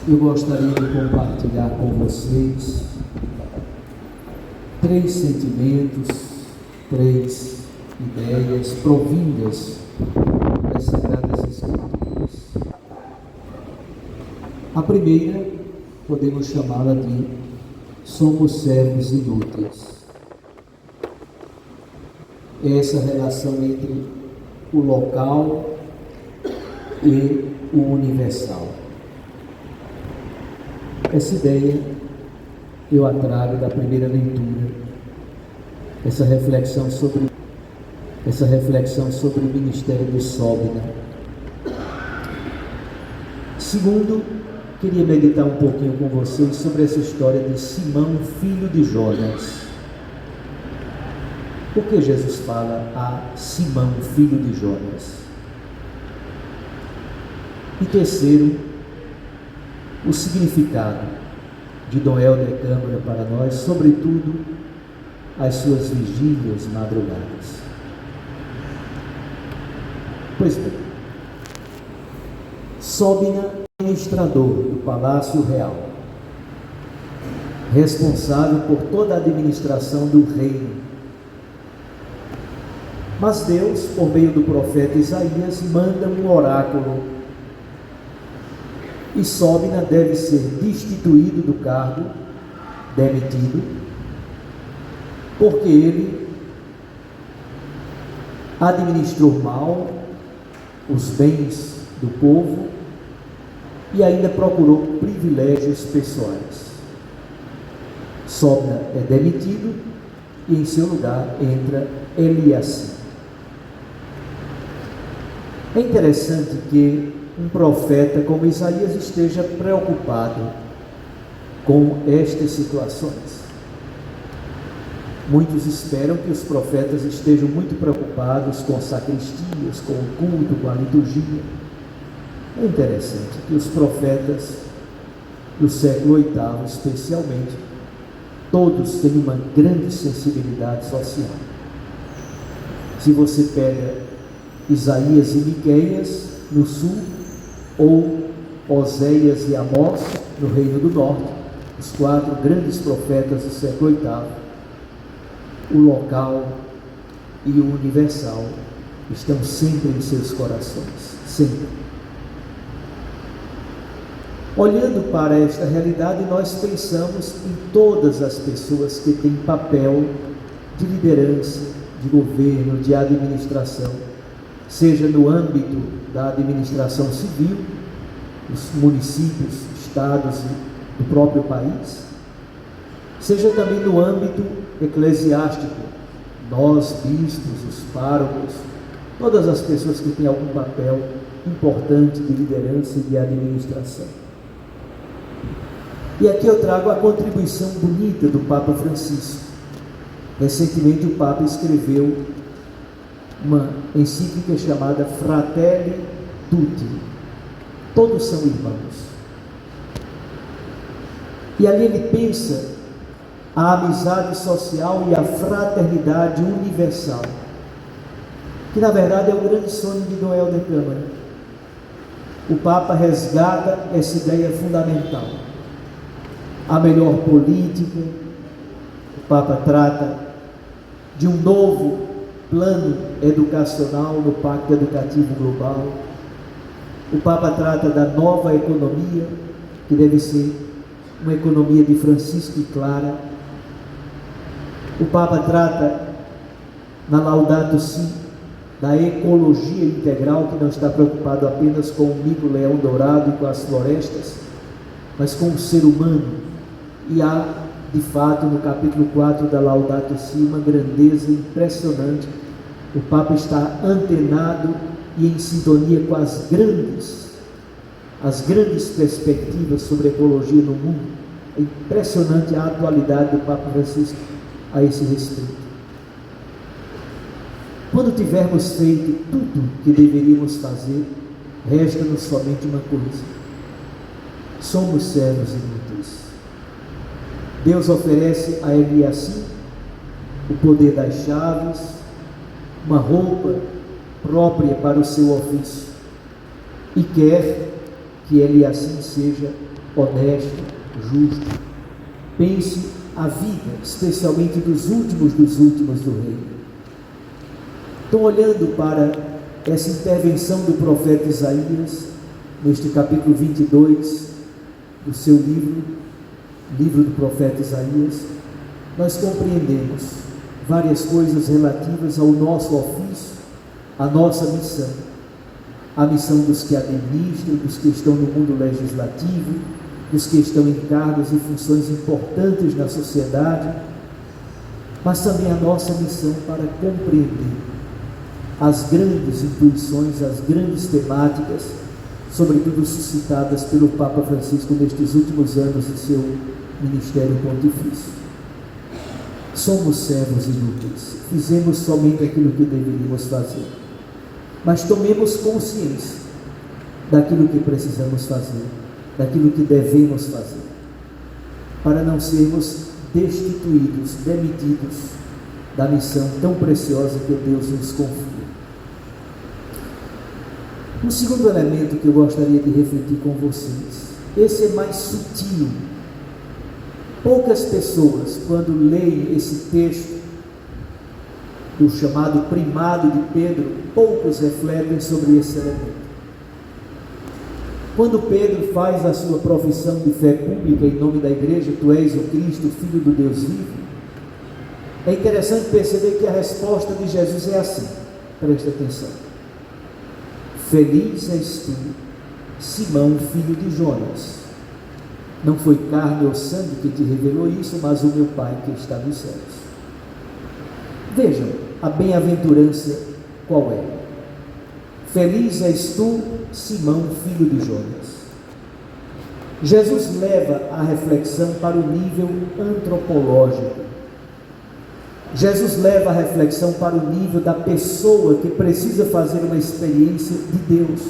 Eu gostaria de compartilhar com vocês 3 sentimentos, 3 ideias provindas das Sagradas Escrituras. A primeira, podemos chamá-la de somos servos inúteis. É essa relação entre o local e o universal. Essa ideia eu a trago da primeira leitura, essa reflexão sobre o ministério de Sobina. Segundo, queria meditar um pouquinho com vocês sobre essa história de Simão, filho de Jonas. Por que Jesus fala a Simão, filho de Jonas? E terceiro, o significado de Dom Helder Câmara para nós, sobretudo as suas vigílias madrugadas. Pois bem, Sobina, administrador do Palácio Real, responsável por toda a administração do reino. Mas Deus, por meio do profeta Isaías, manda um oráculo. E Sobina deve ser destituído do cargo, demitido, porque ele administrou mal os bens do povo e ainda procurou privilégios pessoais. Sobina é demitido e em seu lugar entra Eliacim. É interessante que um profeta como Isaías esteja preocupado com estas situações. Muitos esperam que os profetas estejam muito preocupados com sacristias, com o culto, com a liturgia. É interessante que os profetas do século VIII, especialmente, todos têm uma grande sensibilidade social. Se você pega Isaías e Miqueias no sul, ou Oséias e Amós no Reino do Norte, os 4 grandes profetas do século VIII, o local e o universal estão sempre em seus corações, sempre. Olhando para esta realidade, nós pensamos em todas as pessoas que têm papel de liderança, de governo, de administração, seja no âmbito da administração civil, dos municípios, estados e do próprio país, seja também no âmbito eclesiástico, nós, bispos, os párocos, todas as pessoas que têm algum papel importante de liderança e de administração. E aqui eu trago a contribuição bonita do Papa Francisco. Recentemente o Papa escreveu uma encíclica chamada Fratelli Tutti, todos são irmãos. E ali ele pensa a amizade social e a fraternidade universal, que na verdade é o grande sonho de Dom Helder Câmara. O Papa resgata essa ideia fundamental. A melhor política, o Papa trata de um novo plano educacional no Pacto Educativo Global. O Papa trata da nova economia, que deve ser uma economia de Francisco e Clara. O Papa trata na Laudato Si da ecologia integral, que não está preocupado apenas com o mico-leão dourado e com as florestas, mas com o ser humano. E há, de fato, no capítulo 4 da Laudato Si, uma grandeza impressionante. O Papa está antenado e em sintonia com as grandes perspectivas sobre a ecologia no mundo. É impressionante a atualidade do Papa Francisco a esse respeito. Quando tivermos feito tudo que deveríamos fazer, resta-nos somente uma coisa: somos servos inúteis. Deus oferece a Eliacim o poder das chaves, uma roupa própria para o seu ofício, e quer que ele assim seja honesto, justo. Pense a vida, especialmente dos últimos do reino. Estou olhando para essa intervenção do profeta Isaías, neste capítulo 22 do seu livro do profeta Isaías. Nós compreendemos várias coisas relativas ao nosso ofício, à nossa missão, a missão dos que administram, dos que estão no mundo legislativo, dos que estão em cargos e funções importantes na sociedade, mas também a nossa missão para compreender as grandes intuições, as grandes temáticas, sobretudo suscitadas pelo Papa Francisco nestes últimos anos de seu ministério pontifício. Somos servos inúteis, fizemos somente aquilo que deveríamos fazer, mas tomemos consciência daquilo que precisamos fazer, daquilo que devemos fazer, para não sermos destituídos, demitidos da missão tão preciosa que Deus nos confia. Um segundo elemento que eu gostaria de refletir com vocês, esse é mais sutil. Poucas pessoas, quando leem esse texto do chamado primado de Pedro, poucos refletem sobre esse elemento. Quando Pedro faz a sua profissão de fé pública em nome da igreja, tu és o Cristo, Filho do Deus vivo, é interessante perceber que a resposta de Jesus é assim, presta atenção: feliz és tu, Simão, filho de Jonas, não foi carne ou sangue que te revelou isso, mas o meu Pai que está nos céus. Vejam, a bem-aventurança qual é? Feliz és tu, Simão, filho de Jonas. Jesus leva a reflexão para o nível antropológico. Jesus leva a reflexão para o nível da pessoa que precisa fazer uma experiência de Deus.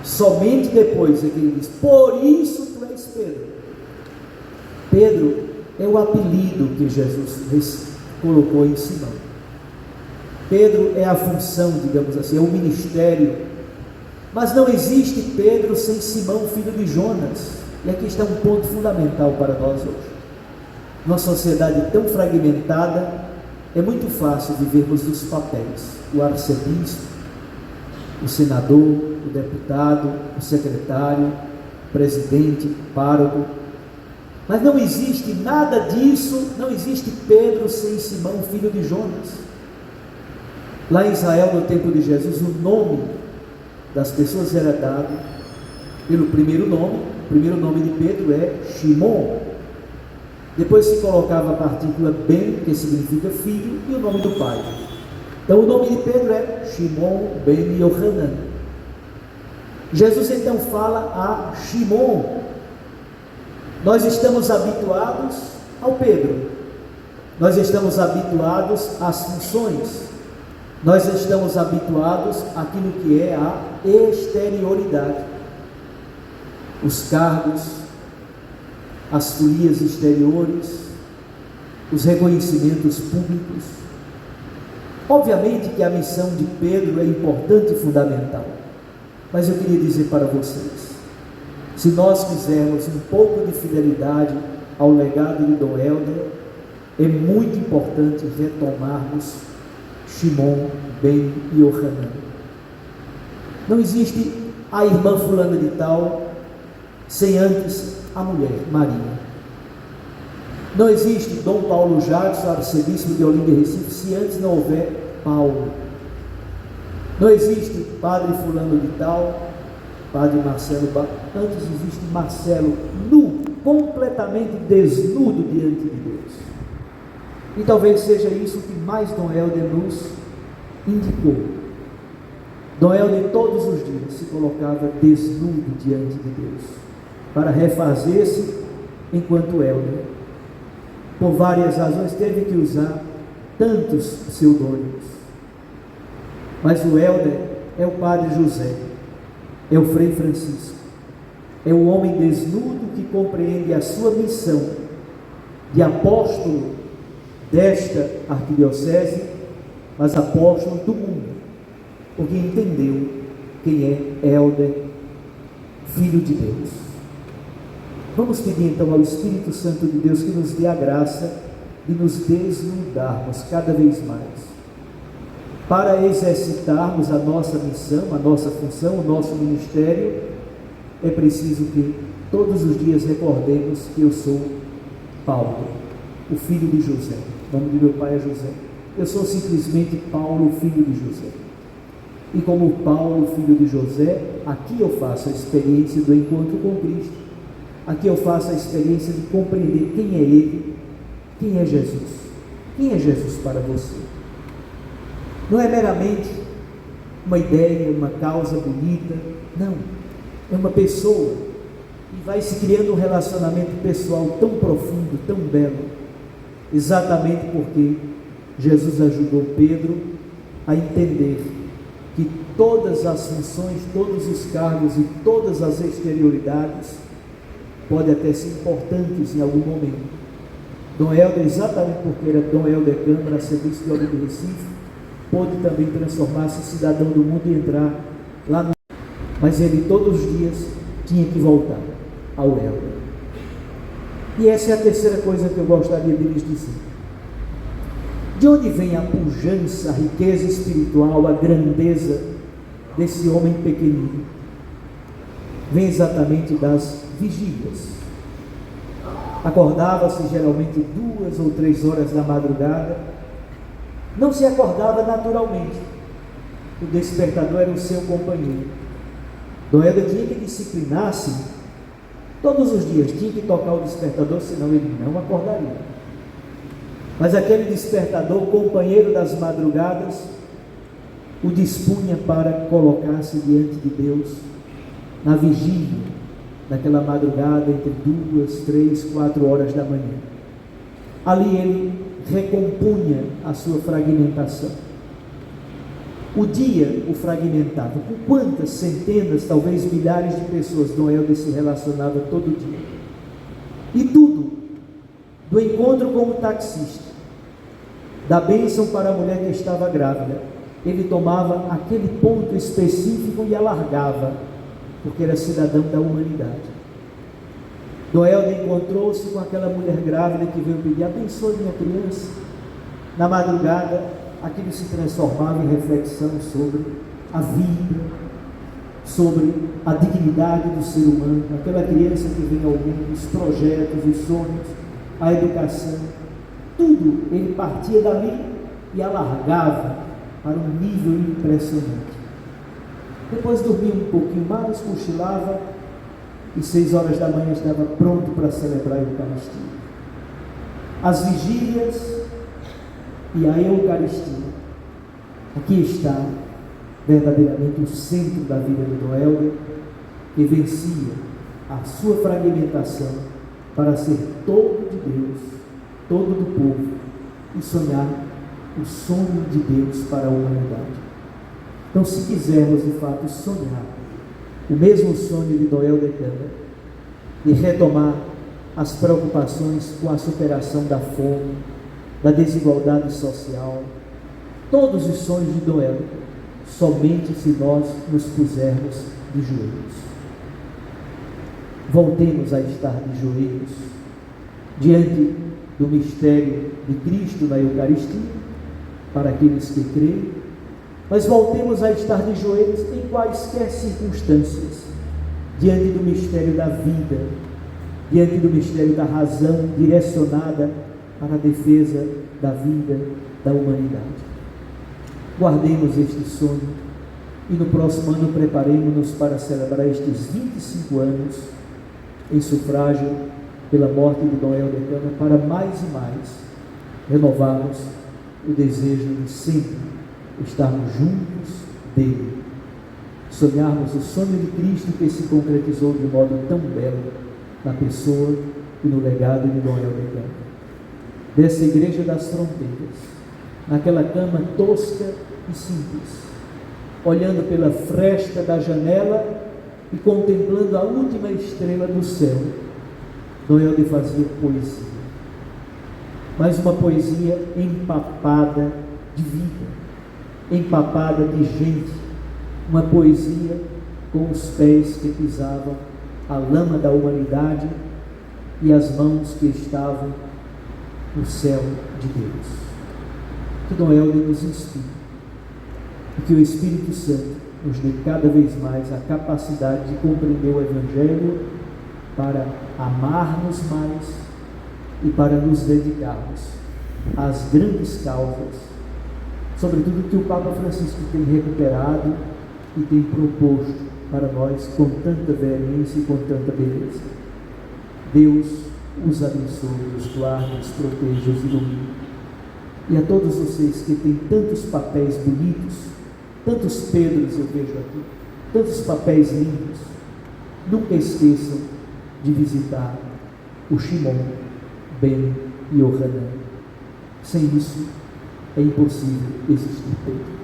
Somente depois é que ele diz: por isso tu és Pedro. Pedro é o apelido que Jesus colocou em Simão. Pedro é a função, digamos assim, é o ministério. Mas não existe Pedro sem Simão, filho de Jonas. E aqui está um ponto fundamental para nós hoje. Numa sociedade tão fragmentada, é muito fácil vivermos dos papéis: o arcebispo, o senador, o deputado, o secretário, o presidente, o pároco. Mas não existe nada disso, não existe Pedro sem Simão, filho de Jonas. Lá em Israel, no tempo de Jesus, o nome das pessoas era dado pelo primeiro nome. O primeiro nome de Pedro é Shimon. Depois se colocava a partícula ben, que significa filho, e o nome do pai. Então o nome de Pedro é Shimon ben Yohanan. Jesus então fala a Shimon: nós estamos habituados ao Pedro, nós estamos habituados às funções, nós estamos habituados àquilo que é a exterioridade, os cargos, as folias exteriores, os reconhecimentos públicos. Obviamente que a missão de Pedro é importante e fundamental, mas eu queria dizer para vocês, se nós quisermos um pouco de fidelidade ao legado de Dom Helder, é muito importante retomarmos Shimon ben Yohanan. Não existe a irmã fulana de tal sem antes a mulher, Maria. Não existe Dom Paulo Jackson, arcebispo de Olinda e Recife, se antes não houver Paulo. Não existe padre fulano de tal, padre Marcelo, antes existe Marcelo, nu, completamente desnudo diante de Deus. E talvez seja isso que mais Dom Helder nos indicou. Dom Helder todos os dias se colocava desnudo diante de Deus, para refazer-se enquanto Helder. Por várias razões teve que usar tantos pseudônimos, mas o Helder é o Padre José, é o Frei Francisco, é o homem desnudo que compreende a sua missão de apóstolo desta arquidiocese, mas apóstolo do mundo, porque entendeu quem é Helder, filho de Deus. Vamos pedir então ao Espírito Santo de Deus que nos dê a graça de nos desnudarmos cada vez mais, para exercitarmos a nossa missão, a nossa função, o nosso ministério. É preciso que todos os dias recordemos que eu sou Paulo, o filho de José. O nome de meu pai é José. Eu sou simplesmente Paulo, filho de José. E como Paulo, filho de José, aqui eu faço a experiência do encontro com Cristo. Aqui eu faço a experiência de compreender quem é Ele, quem é Jesus. Quem é Jesus para você? Não é meramente uma ideia, uma causa bonita. Não. É uma pessoa. E vai se criando um relacionamento pessoal tão profundo, tão belo. Exatamente porque Jesus ajudou Pedro a entender que todas as funções, todos os cargos e todas as exterioridades podem até ser importantes em algum momento. Dom Helder, exatamente porque era Dom Helder Câmara, arcebispo de Olinda, Recife, pôde também transformar-se em cidadão do mundo e entrar lá no... Mas ele todos os dias tinha que voltar ao Helder. E essa é a terceira coisa que eu gostaria de lhes dizer. De onde vem a pujança, a riqueza espiritual, a grandeza desse homem pequenino? Vem exatamente das vigílias. Acordava-se geralmente 2 ou 3 horas da madrugada. Não se acordava naturalmente. O despertador era o seu companheiro. Dom Helder tinha que disciplinar-se todos os dias, tinha que tocar o despertador, senão ele não acordaria. Mas aquele despertador, companheiro das madrugadas, o dispunha para colocar-se diante de Deus na vigília daquela madrugada entre 2, 3, 4 horas da manhã. Ali ele recompunha a sua fragmentação. O dia o fragmentava. Com quantas centenas, talvez milhares de pessoas Dom Helder se relacionava todo dia. E tudo, do encontro com o taxista, da bênção para a mulher que estava grávida, ele tomava aquele ponto específico e alargava, porque era cidadão da humanidade. Dom Helder encontrou-se com aquela mulher grávida que veio pedir: abençoe minha criança. Na madrugada, aquilo se transformava em reflexão sobre a vida, sobre a dignidade do ser humano, aquela criança que vem ao mundo, os projetos, os sonhos, a educação, tudo ele partia dali e alargava para um nível impressionante. Depois dormia um pouquinho mais, cochilava, e 6 horas da manhã estava pronto para celebrar a Eucaristia. As vigílias e a Eucaristia. Aqui está verdadeiramente o centro da vida de Dom Helder, que vencia a sua fragmentação para ser todo de Deus, todo do povo, e sonhar o sonho de Deus para a humanidade. Então, se quisermos de fato sonhar o mesmo sonho de Dom Helder Câmara, e retomar as preocupações com a superação da fome, da desigualdade social, todos os sonhos de Dom Helder, somente se nós nos pusermos de joelhos. Voltemos a estar de joelhos diante do mistério de Cristo na Eucaristia, para aqueles que creem, mas voltemos a estar de joelhos em quaisquer circunstâncias, diante do mistério da vida, diante do mistério da razão direcionada para a defesa da vida da humanidade. Guardemos este sonho e no próximo ano preparemos-nos para celebrar estes 25 anos em sufrágio pela morte de Dom Helder Câmara, para mais e mais renovarmos o desejo de sempre estarmos juntos dele, sonharmos o sonho de Cristo que se concretizou de modo tão belo na pessoa e no legado de Dom Helder Câmara, dessa igreja das fronteiras, naquela cama tosca e simples, olhando pela fresta da janela e contemplando a última estrela do céu. Dom Helder fazia poesia, mas uma poesia empapada de vida, empapada de gente, uma poesia com os pés que pisavam a lama da humanidade e as mãos que estavam no céu de Deus. Que Dom Helder nos inspire e que o Espírito Santo nos dê cada vez mais a capacidade de compreender o Evangelho para amarmos mais e para nos dedicarmos às grandes causas, sobretudo que o Papa Francisco tem recuperado e tem proposto para nós com tanta veemência e com tanta beleza. Deus os abençoe, os guarde, os proteja, os ilumine. E a todos vocês que têm tantos papéis bonitos, tantos Pedros eu vejo aqui, tantos papéis lindos, nunca esqueçam de visitar o Shimon, Ben e o Hanan. Sem isso é impossível existir Pedro.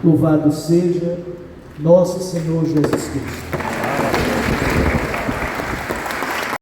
Louvado seja nosso Senhor Jesus Cristo.